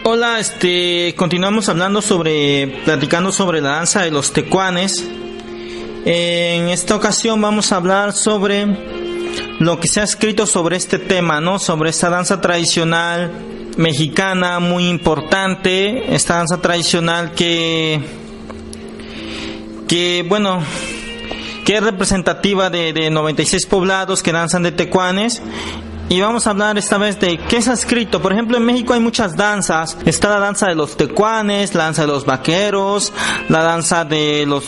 Hola, continuamos platicando sobre la danza de los tecuanes. En esta ocasión vamos a hablar sobre lo que se ha escrito sobre este tema, ¿no? Sobre esta danza tradicional mexicana muy importante, esta danza tradicional que es representativa de 96 poblados que danzan de tecuanes. Y vamos a hablar esta vez de qué se ha escrito. Por ejemplo, en México hay muchas danzas. Está la danza de los tecuanes, la danza de los vaqueros, la danza de los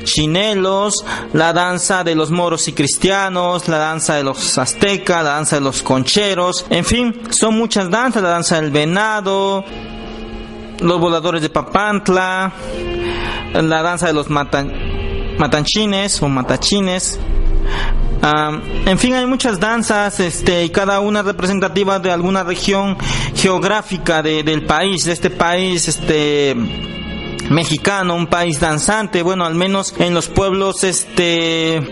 chinelos, la danza de los moros y cristianos, la danza de los aztecas, la danza de los concheros. En fin, son muchas danzas. La danza del venado, los voladores de Papantla, la danza de los matanchines o matachines. En fin, hay muchas danzas, y cada una representativa de alguna región geográfica del país, de este país, mexicano, un país danzante. Bueno, al menos en los pueblos, en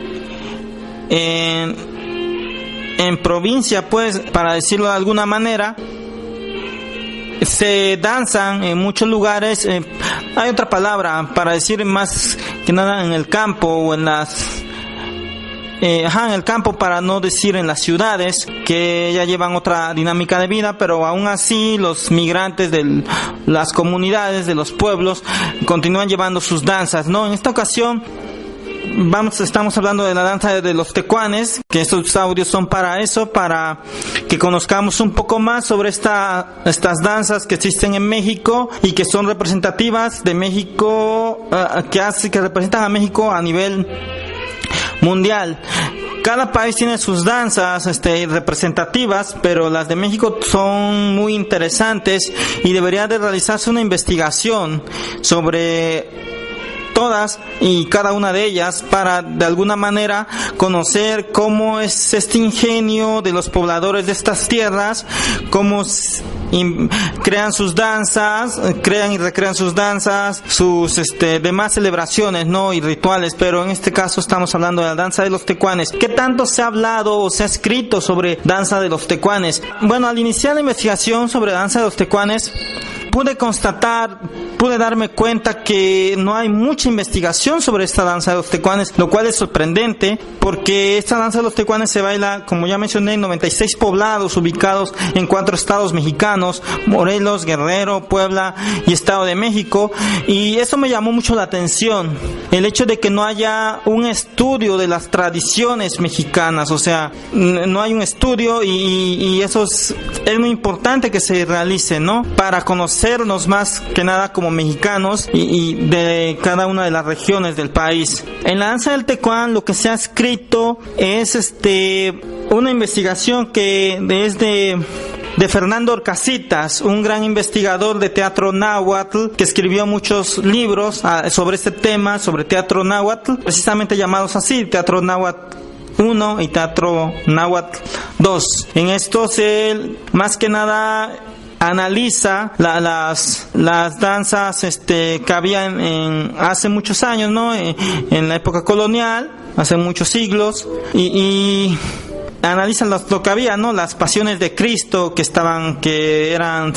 provincia, pues, para decirlo de alguna manera, se danzan en muchos lugares. Hay otra palabra para decir más que nada en el campo o en en el campo, para no decir en las ciudades, que ya llevan otra dinámica de vida, pero aún así los migrantes de las comunidades, de los pueblos, continúan llevando sus danzas, ¿no? En esta ocasión estamos hablando de la danza de los tecuanes, que estos audios son para eso, para que conozcamos un poco más sobre estas danzas que existen en México y que son representativas de México, que representan a México a nivel mundial. Cada país tiene sus danzas representativas, pero las de México son muy interesantes y debería de realizarse una investigación sobre todas y cada una de ellas, para de alguna manera conocer cómo es este ingenio de los pobladores de estas tierras, cómo crean sus danzas, crean y recrean sus danzas, sus demás celebraciones, ¿no? Y rituales. Pero en este caso estamos hablando de la danza de los tecuanes. ¿Qué tanto se ha hablado o se ha escrito sobre danza de los tecuanes? Bueno, al iniciar la investigación sobre la danza de los tecuanes, pude darme cuenta que no hay mucha investigación sobre esta danza de los tecuanes, lo cual es sorprendente, porque esta danza de los tecuanes se baila, como ya mencioné, en 96 poblados ubicados en 4 estados mexicanos: Morelos, Guerrero, Puebla y Estado de México. Y eso me llamó mucho la atención, el hecho de que no haya un estudio de las tradiciones mexicanas. O sea, no hay un estudio, y eso es muy importante que se realice, ¿no? Para conocernos más que nada como mexicanos y de cada una de las regiones del país. En la danza del tecuán lo que se ha escrito es una investigación que es de Fernando Orcasitas, un gran investigador de teatro náhuatl, que escribió muchos libros sobre este tema, sobre teatro náhuatl, precisamente llamados así: Teatro Náhuatl 1 y Teatro Náhuatl 2. En estos él más que nada analiza las danzas que había hace muchos años, ¿no? En la época colonial, hace muchos siglos, y analizan lo que había, ¿no? Las pasiones de Cristo se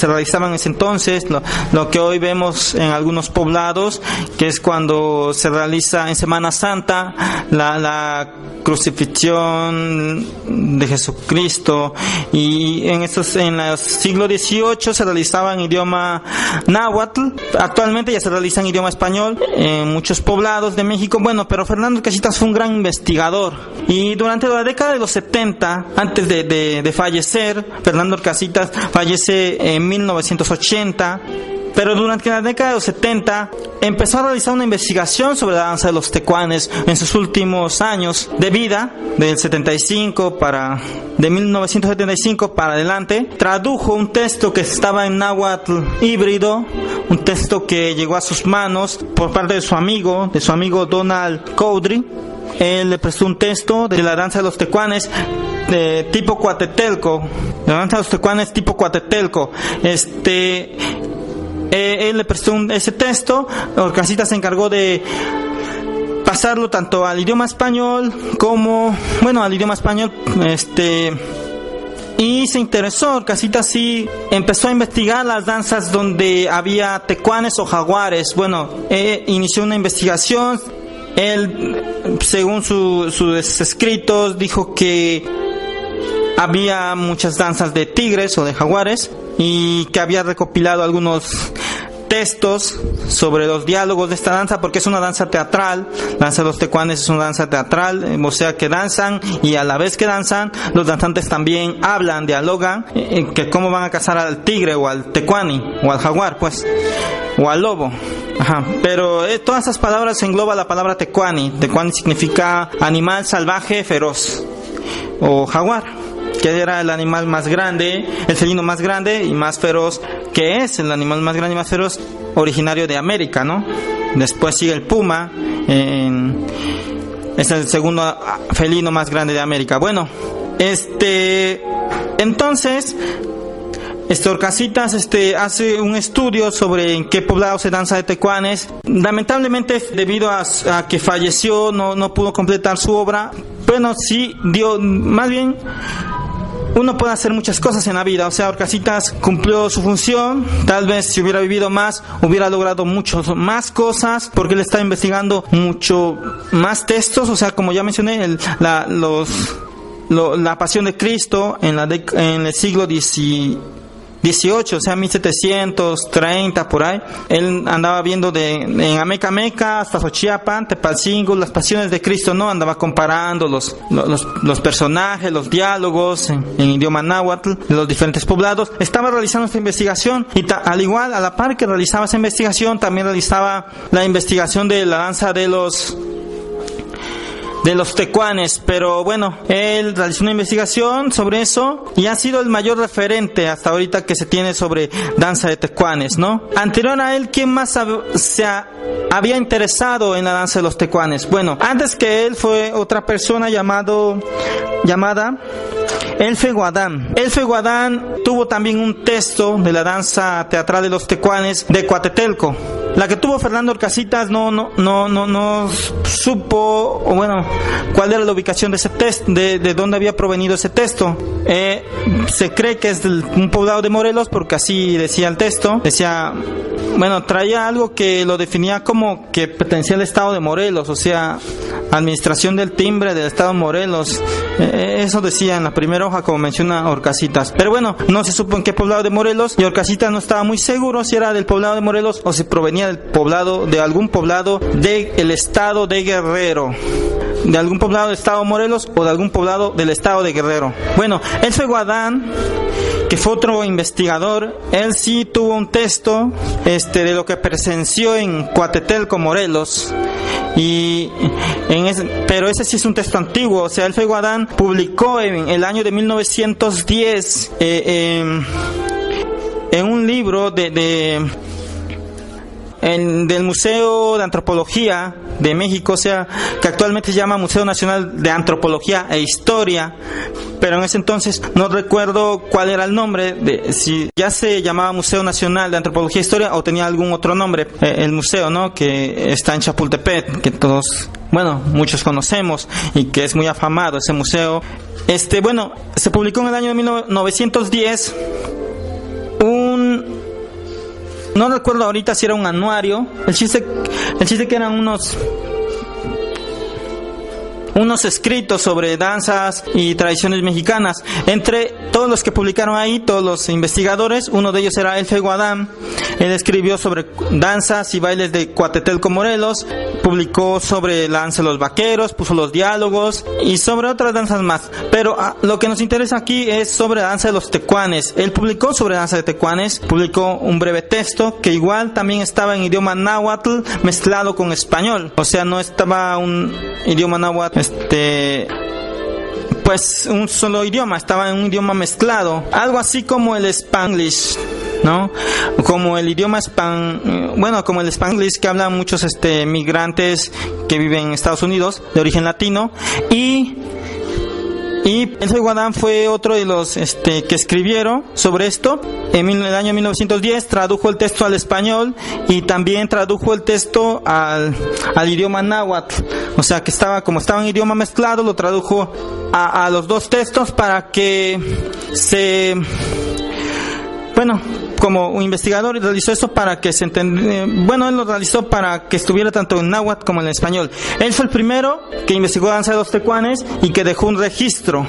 realizaban en ese entonces, lo que hoy vemos en algunos poblados, que es cuando se realiza en Semana Santa la crucifixión de Jesucristo. Y en el siglo XVIII se realizaba en idioma náhuatl. Actualmente ya se realiza en idioma español en muchos poblados de México. Bueno, pero Fernando Orcasitas fue un gran investigador, y durante la década de los 70, antes de fallecer, Fernando Orcasitas fallece en 1980, pero durante la década de los 70 empezó a realizar una investigación sobre la danza de los tecuanes. En sus últimos años de vida, de 1975 para adelante, tradujo un texto que estaba en náhuatl híbrido, un texto que llegó a sus manos por parte de su amigo Donald Cowdery. Él le prestó un texto de la danza de los tecuanes de tipo cuatetelco, la danza de los tecuanes tipo cuatetelco. Él le prestó ese texto. Orcasitas se encargó de pasarlo tanto al idioma español como, al idioma español, y se interesó. Orcasitas sí empezó a investigar las danzas donde había tecuanes o jaguares. Bueno, inició una investigación. Él, según sus escritos, dijo que había muchas danzas de tigres o de jaguares y que había recopilado algunos textos sobre los diálogos de esta danza, porque es una danza teatral. La danza de los tecuanes es una danza teatral, o sea que danzan, y a la vez que danzan, los danzantes también hablan, dialogan, que cómo van a cazar al tigre o al tecuani o al jaguar, pues, o al lobo. Ajá. Pero todas esas palabras engloba la palabra tecuani. Tecuani significa animal salvaje feroz, o jaguar, que era el animal más grande, el felino más grande y más feroz, que es el animal más grande y más feroz originario de América, ¿no? Después sigue el puma, es el segundo felino más grande de América. Bueno, entonces Orcasitas hace un estudio sobre en qué poblado se danza de tecuanes. Lamentablemente, debido a que falleció, no pudo completar su obra. Bueno, sí dio, más bien, uno puede hacer muchas cosas en la vida. O sea, Orcasitas cumplió su función. Tal vez si hubiera vivido más, hubiera logrado muchas más cosas, porque él está investigando mucho más textos. O sea, como ya mencioné, la pasión de Cristo en el siglo XVIII, o sea, 1730 por ahí. Él andaba viendo en Ameca hasta Xochiapan, Tepalcingo, las pasiones de Cristo, ¿no? Andaba comparando los personajes, los diálogos en idioma náhuatl de los diferentes poblados. Estaba realizando esta investigación y al igual, a la par que realizaba esa investigación, también realizaba la investigación de la danza de los tecuanes. Pero bueno, él realizó una investigación sobre eso y ha sido el mayor referente hasta ahorita que se tiene sobre danza de tecuanes, ¿no? Anterior a él, ¿quién más había interesado en la danza de los tecuanes? Bueno, antes que él fue otra persona llamada Elfe Guadán. Elfe Guadán tuvo también un texto de la danza teatral de los tecuanes de Coatetelco. La que tuvo Fernando Orcasitas no supo, o bueno, cuál era la ubicación de ese texto, de dónde había provenido ese texto. Se cree que es de un poblado de Morelos, porque así decía el texto. Decía, bueno, traía algo que lo definía como que pertenecía al estado de Morelos, o sea, administración del timbre del estado de Morelos. Eso decía en la primera hoja, como menciona Orcasitas. Pero bueno, no se supo en qué poblado de Morelos, y Orcasitas no estaba muy seguro si era del poblado de Morelos o si provenía de algún poblado del estado de Guerrero, de algún poblado del estado de Morelos o de algún poblado del estado de Guerrero. Bueno, Elfe Guadán, que fue otro investigador, él sí tuvo un texto de lo que presenció en Coatetelco, Morelos. Pero ese sí es un texto antiguo. O sea, Elfe Guadán publicó en el año de 1910 en un libro del Museo de Antropología de México, o sea, que actualmente se llama Museo Nacional de Antropología e Historia, pero en ese entonces no recuerdo cuál era el nombre, si ya se llamaba Museo Nacional de Antropología e Historia o tenía algún otro nombre, el museo, ¿no?, que está en Chapultepec, que todos, bueno, muchos conocemos y que es muy afamado ese museo. Bueno, se publicó en el año de 1910 no recuerdo ahorita si era un anuario. El chiste que eran unos escritos sobre danzas y tradiciones mexicanas. Entre todos los que publicaron ahí, todos los investigadores, uno de ellos era Elfe Guadán. Él escribió sobre danzas y bailes de Coatetelco, Morelos. Publicó sobre la danza de los vaqueros, puso los diálogos y sobre otras danzas más. Pero lo que nos interesa aquí es sobre la danza de los tecuanes. Él publicó sobre danza de tecuanes, publicó un breve texto que igual también estaba en idioma náhuatl mezclado con español. O sea, no estaba un idioma náhuatl pues un solo idioma, estaba en un idioma mezclado, algo así como el Spanglish, ¿no? Como el idioma como el Spanglish que hablan muchos migrantes que viven en Estados Unidos de origen latino, y Y el Fego Adán fue otro de los que escribieron sobre esto. En el año 1910 tradujo el texto al español y también tradujo el texto al idioma náhuatl. O sea que estaba en idioma mezclado, lo tradujo a los dos textos para que como un investigador realizó eso para que se entendiera. Él lo realizó para que estuviera tanto en náhuatl como en español. Él fue el primero que investigó danza de los tecuanes y que dejó un registro.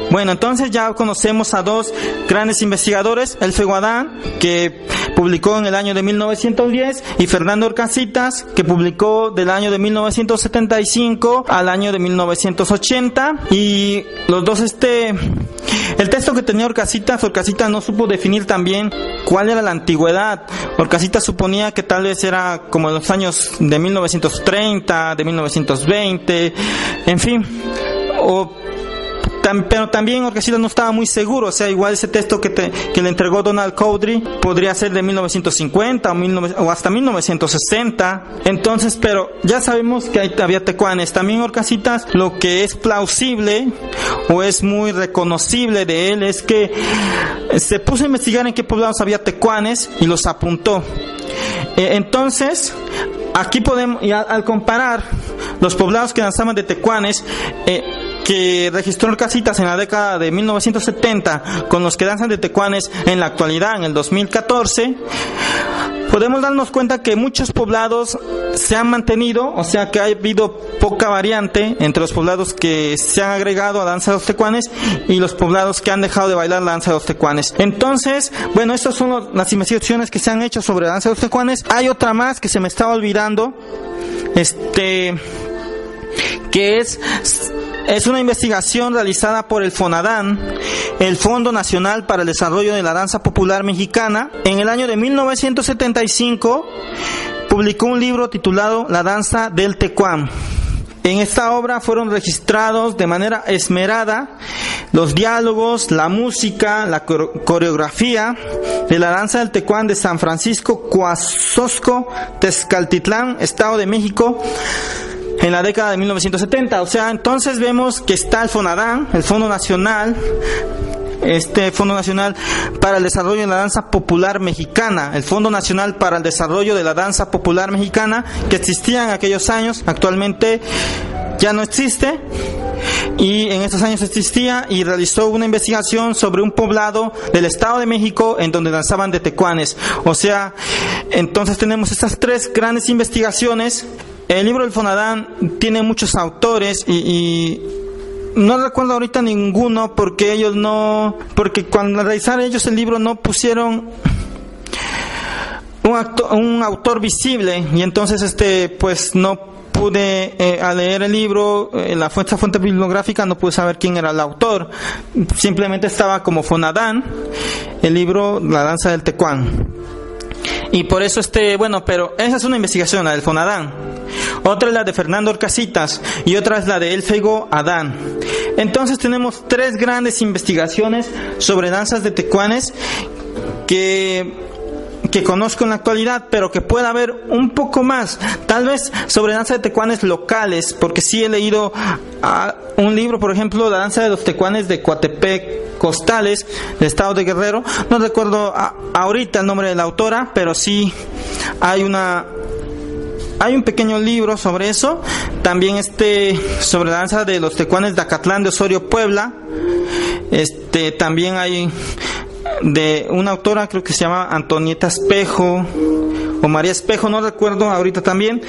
Bueno, entonces ya conocemos a dos grandes investigadores, el Fego Adán, que publicó en el año de 1910, y Fernando Orcasitas, que publicó del año de 1975 al año de 1980, y los dos el texto que tenía Orcasitas no supo definir también cuál era la antigüedad. Orcasitas suponía que tal vez era como en los años de 1930, de 1920, en fin, pero también Orcasitas no estaba muy seguro. O sea, igual ese texto que le entregó Donald Cowdery podría ser de 1950 o hasta 1960. Entonces, pero ya sabemos que había tecuanes. También Orcasitas, lo que es plausible o es muy reconocible de él es que se puso a investigar en qué poblados había tecuanes y los apuntó. Entonces, aquí podemos, y al comparar los poblados que danzaban de tecuanes, que registró Orcasitas en la década de 1970 con los que danzan de tecuanes en la actualidad, en el 2014, podemos darnos cuenta que muchos poblados se han mantenido, o sea que ha habido poca variante entre los poblados que se han agregado a danza de los tecuanes y los poblados que han dejado de bailar la danza de los tecuanes. Entonces, estas son las investigaciones que se han hecho sobre la danza de los tecuanes. Hay otra más que se me estaba olvidando, que es una investigación realizada por el FONADAN, el Fondo Nacional para el Desarrollo de la Danza Popular Mexicana. En el año de 1975 publicó un libro titulado La Danza del Tecuán. En esta obra fueron registrados de manera esmerada los diálogos, la música, la coreografía de la danza del tecuán de San Francisco Coazosco, Tezcaltitlán, Estado de México, en la década de 1970. O sea, entonces vemos que está el FONADAN, el Fondo Nacional, Fondo Nacional para el Desarrollo de la Danza Popular Mexicana, el Fondo Nacional para el Desarrollo de la Danza Popular Mexicana, que existía en aquellos años, actualmente ya no existe, y en estos años existía, y realizó una investigación sobre un poblado del Estado de México en donde danzaban de tecuanes. O sea, entonces tenemos estas tres grandes investigaciones. El libro del FONADAN tiene muchos autores y no recuerdo ahorita ninguno porque cuando realizaron ellos el libro no pusieron un autor visible, y entonces pues no pude al leer el libro, la fuente bibliográfica, no pude saber quién era el autor. Simplemente estaba como FONADAN, el libro La Danza del Tecuán. Y por eso pero esa es una investigación, la del FONADAN. Otra es la de Fernando Orcasitas y otra es la de el Fego Adán. Entonces tenemos tres grandes investigaciones sobre danzas de tecuanes que conozco en la actualidad, pero que pueda haber un poco más, tal vez sobre danza de tecuanes locales, porque sí he leído un libro, por ejemplo, La Danza de los Tecuanes de Coatepec, Costales, del estado de Guerrero. No recuerdo ahorita el nombre de la autora, pero sí hay un pequeño libro sobre eso. También sobre la danza de los tecuanes de Acatlán de Osorio, Puebla. También hay de una autora, creo que se llama Antonieta Espejo o María Espejo, no recuerdo ahorita también